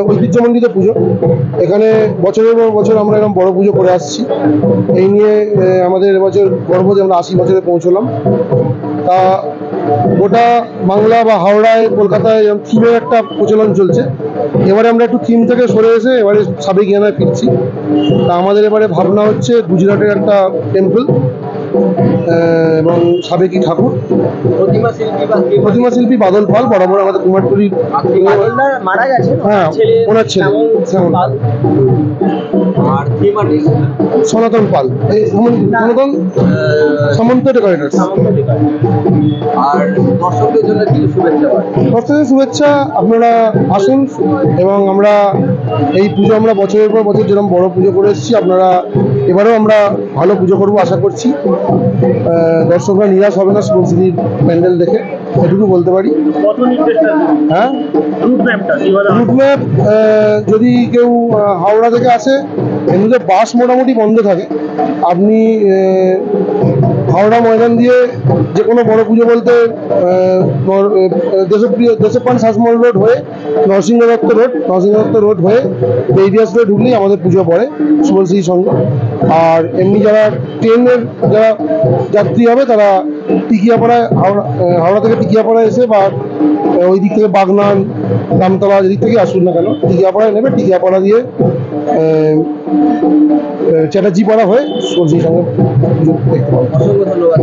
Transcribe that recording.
ঐতিহ্যমণ্ডিত পুজো। এখানে বছরের পর বছর আমরা এরকম বড় পুজো করে আসছি। এই নিয়ে আমাদের এবছর গর্ব যে আমরা 80 বছরে পৌঁছলাম। তা গোটা বাংলা বা হাওড়ায়, কলকাতায় থিমের একটা প্রচলন চলছে। এবারে আমরা একটু থিম থেকে সরে এসে এবারে সাবেকিয়ানায় ফিরছি। তা আমাদের এবারে ভাবনা হচ্ছে গুজরাটের একটা টেম্পল এবং সাবেকি ঠাকুর। প্রতিমা শিল্পী বাদল পাল, বরাবর আমাদের কুমারটুলির। মারা গেছে। হ্যাঁ, ওনার ছেলে শ্যামল পাল। সনাতন পাল, এই সনাতন সামন্ত ডেকোরেটরস। আর দর্শকদের জন্য কি শুভেচ্ছা? দর্শকদের শুভেচ্ছা, আপনারা আসুন এবং আমরা এই পুজো আমরা বছরের পর বছর যেরকম বড় পুজো করে এসেছি, আপনারা এবারেও আমরা ভালো পুজো করবো আশা করছি। দর্শকরা নিরাশ হবে না শুভশ্রীর প্যান্ডেল দেখে, এটুকু বলতে পারি। হ্যাঁ, রুট ম্যাপ যদি কেউ হাওড়া থেকে আসে, এমনিতে বাস মোটামুটি বন্ধ থাকে। আপনি হাওড়া ময়দান দিয়ে যে কোনো বড় পুজো বলতে দেশপ্রাণ শাসমল রোড হয়ে নরসিংহ দত্ত রোড হয়ে বেইদিয়াস রোড ঢুকলেই আমাদের পুজো পড়ে শুভশ্রীর সঙ্গে। আর এমনি যারা ট্রেনের যারা যাত্রী হবে তারা টিকিয়াপাড়ায়, হাওড়া থেকে টিকিয়াপাড়ায় এসে বা ওই দিক থেকে বাগনান, রামতলা যেদিক থেকে আসুন না কেন, টিকিয়াপাড়ায় নেবে, টিকিয়াপাড়া দিয়ে চ্যাটার্জি পাড়া হয়ে শুভশ্রীর সঙ্গে পুজো দেখতে পাবো। অসংখ্য ধন্যবাদ।